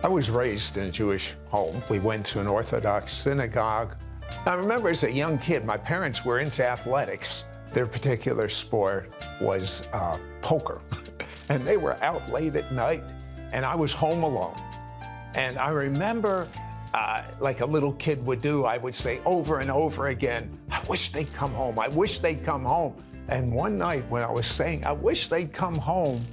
I was raised in a Jewish home. We went to an Orthodox synagogue. I remember as a young kid, my parents were into athletics. Their particular sport was poker. And they were out late at night, and I was home alone. And I remember, like a little kid would do, I would say over and over again, I wish they'd come home. I wish they'd come home. And one night when I was saying, I wish they'd come home,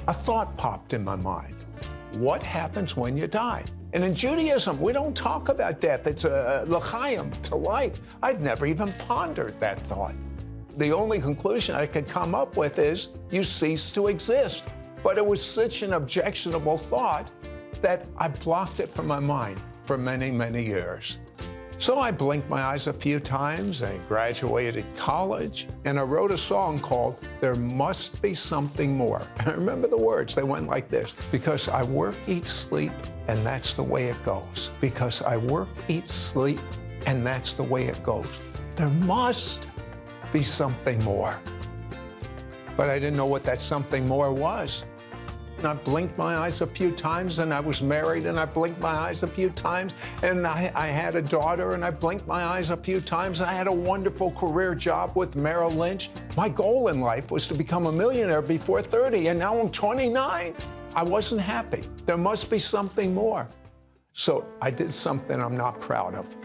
a thought popped in my mind. What happens when you die? And in Judaism, we don't talk about death. It's a l'chaim, to life. I'd never even pondered that thought. The only conclusion I could come up with is you cease to exist. But it was such an objectionable thought that I blocked it from my mind for many, many years. So I blinked my eyes a few times and graduated college, and I wrote a song called There Must Be Something More. And I remember the words, they went like this: because I work, eat, sleep, and that's the way it goes. Because I work, eat, sleep, and that's the way it goes. There must be something more. But I didn't know what that something more was. And I blinked my eyes a few times, and I was married, and I blinked my eyes a few times, and I had a daughter, and I blinked my eyes a few times, and I had a wonderful career job with Merrill Lynch. My goal in life was to become a millionaire before 30, and now I'm 29. I wasn't happy. There must be something more. So I did something I'm not proud of.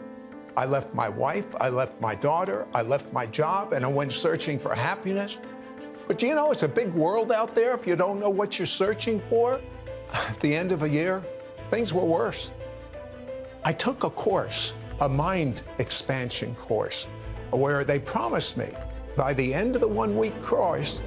I left my wife, I left my daughter, I left my job, and I went searching for happiness. But do you know, it's a big world out there if you don't know what you're searching for? At the end of a year, things were worse. I took a course, a mind expansion course, where they promised me by the end of the 1-week course,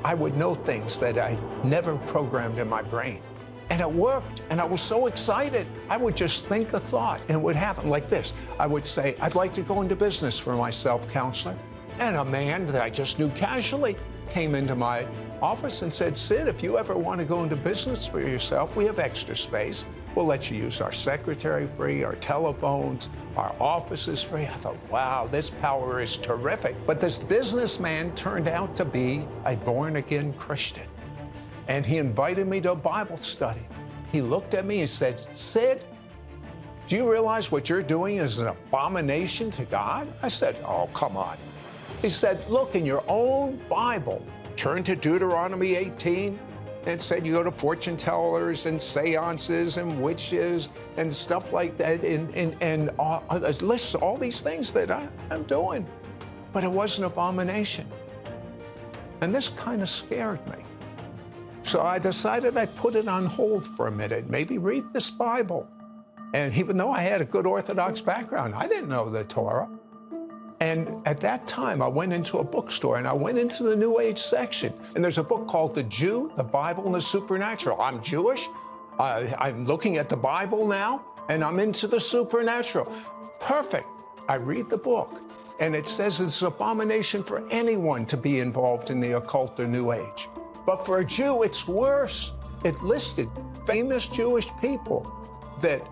I would know things that I never programmed in my brain. And it worked, and I was so excited. I would just think a thought, and it would happen like this. I would say, I'd like to go into business for myself, counselor. And a man that I just knew casually came into my office and said, Sid, if you ever want to go into business for yourself, we have extra space. We'll let you use our secretary free, our telephones, our office is free. I thought, wow, this power is terrific. But this businessman turned out to be a born-again Christian. And he invited me to a Bible study. He looked at me and said, Sid, do you realize what you're doing is an abomination to God? I said, oh, come on. He said, look in your own Bible, turn to Deuteronomy 18, and said you go to fortune tellers and seances and witches and stuff like that, and lists all these things that I'm doing. But it was an abomination. And this kind of scared me. So I decided I'd put it on hold for a minute, maybe read this Bible. And even though I had a good Orthodox background, I didn't know the Torah. And at that time, I went into a bookstore, and I went into the New Age section. And there's a book called The Jew, the Bible, and the Supernatural. I'm Jewish. I'm looking at the Bible now, and I'm into the supernatural. Perfect. I read the book, and it says it's an abomination for anyone to be involved in the occult or New Age. But for a Jew, it's worse. It listed famous Jewish people that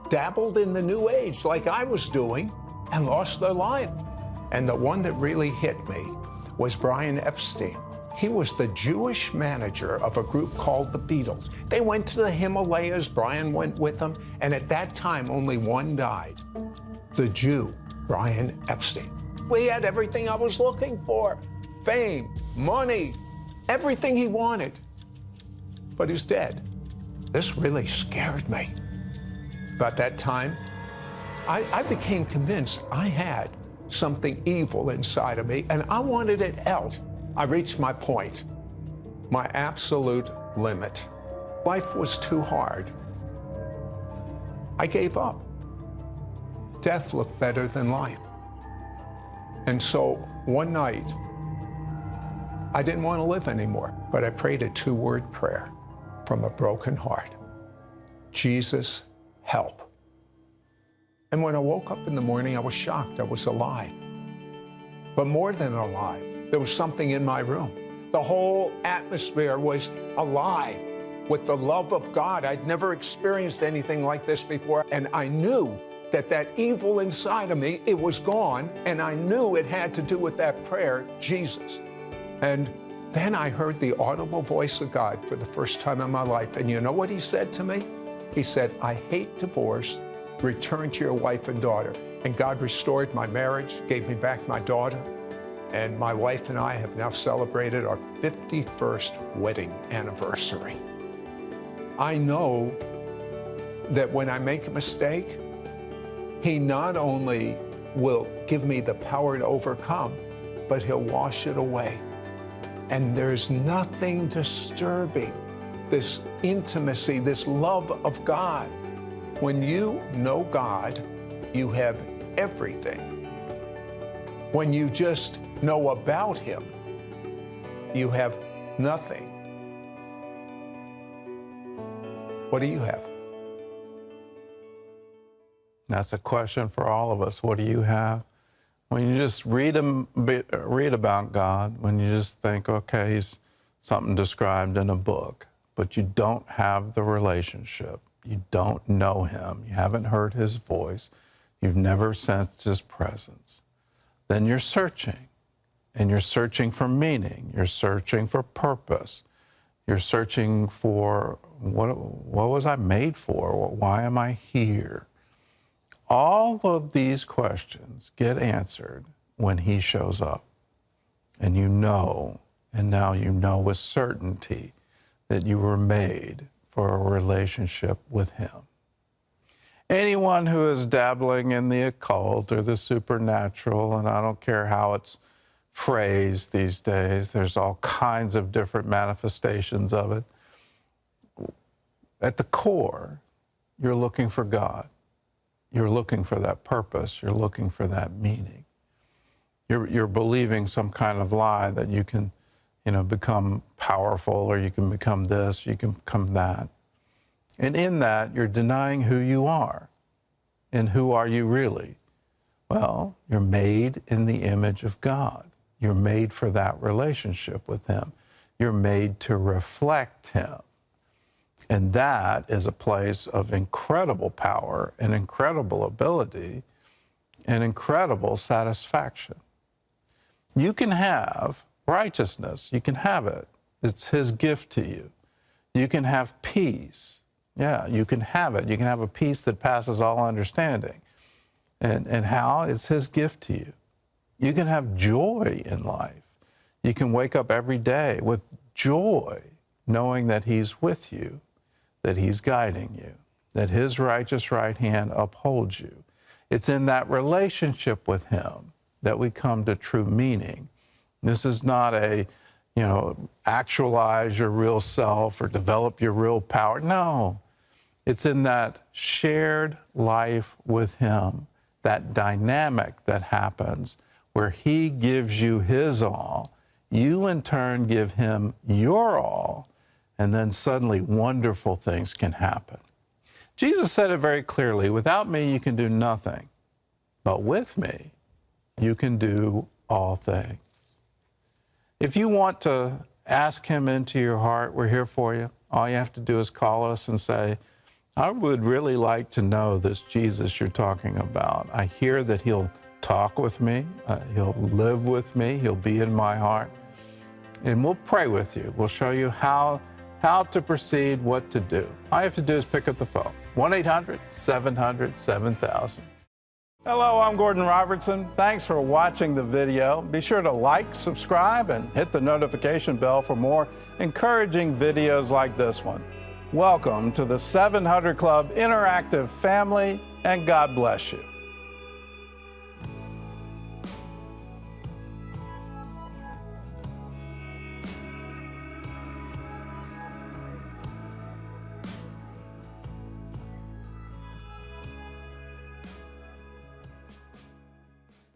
dabbled in the New Age like I was doing and lost their life. And the one that really hit me was Brian Epstein. He was the Jewish manager of a group called the Beatles. They went to the Himalayas, Brian went with them, and at that time only one died. The Jew, Brian Epstein. He had everything I was looking for. Fame, money, everything he wanted. But he's dead. This really scared me. About that time, I became convinced I had something evil inside of me, and I wanted it out. I reached my point, my absolute limit. Life was too hard. I gave up. Death looked better than life. And so one night, I didn't want to live anymore, but I prayed a 2-word prayer from a broken heart. Jesus, help. And when I woke up in the morning, I was shocked I was alive. But more than alive, there was something in my room. The whole atmosphere was alive with the love of God. I'd never experienced anything like this before. And I knew that that evil inside of me, it was gone. And I knew it had to do with that prayer, Jesus. And then I heard the audible voice of God for the first time in my life. And you know what he said to me? He said, I hate divorce. Return to your wife and daughter. And God restored my marriage, gave me back my daughter. And my wife and I have now celebrated our 51st wedding anniversary. I know that when I make a mistake, He not only will give me the power to overcome, but He'll wash it away. And there's nothing disturbing this intimacy, this love of God. When you know God, you have everything. When you just know about Him, you have nothing. What do you have? That's a question for all of us. What do you have? When you just read about God, when you just think, okay, He's something described in a book, but you don't have the relationship, you don't know Him, you haven't heard His voice, you've never sensed His presence, then you're searching. And you're searching for meaning, you're searching for purpose, you're searching for what was I made for? Why am I here? All of these questions get answered when He shows up. And you know, and now you know with certainty that you were made for a relationship with Him. Anyone who is dabbling in the occult or the supernatural, and I don't care how it's phrased these days, there's all kinds of different manifestations of it. At the core, you're looking for God. You're looking for that purpose. You're looking for that meaning. You're believing some kind of lie that you can, become powerful, or you can become this, you can become that. And in that, you're denying who you are. And who are you really? Well, you're made in the image of God. You're made for that relationship with Him. You're made to reflect Him. And that is a place of incredible power and incredible ability and incredible satisfaction. You can have righteousness. You can have it. It's His gift to you. You can have peace. Yeah, you can have it. You can have a peace that passes all understanding. And how? It's His gift to you. You can have joy in life. You can wake up every day with joy, knowing that He's with you, that He's guiding you, that His righteous right hand upholds you. It's in that relationship with Him that we come to true meaning. This is not a, actualize your real self or develop your real power. No, it's in that shared life with Him, that dynamic that happens where He gives you His all, you in turn give Him your all, and then suddenly wonderful things can happen. Jesus said it very clearly, without me you can do nothing, but with me you can do all things. If you want to ask Him into your heart, we're here for you. All you have to do is call us and say, I would really like to know this Jesus you're talking about. I hear that He'll talk with me, He'll live with me, He'll be in my heart, and we'll pray with you. We'll show you how to proceed, what to do. All you have to do is pick up the phone, 1-800-700-7000. Hello, I'm Gordon Robertson. Thanks for watching the video. Be sure to like, subscribe, and hit the notification bell for more encouraging videos like this one. Welcome to the 700 Club Interactive family, and God bless you.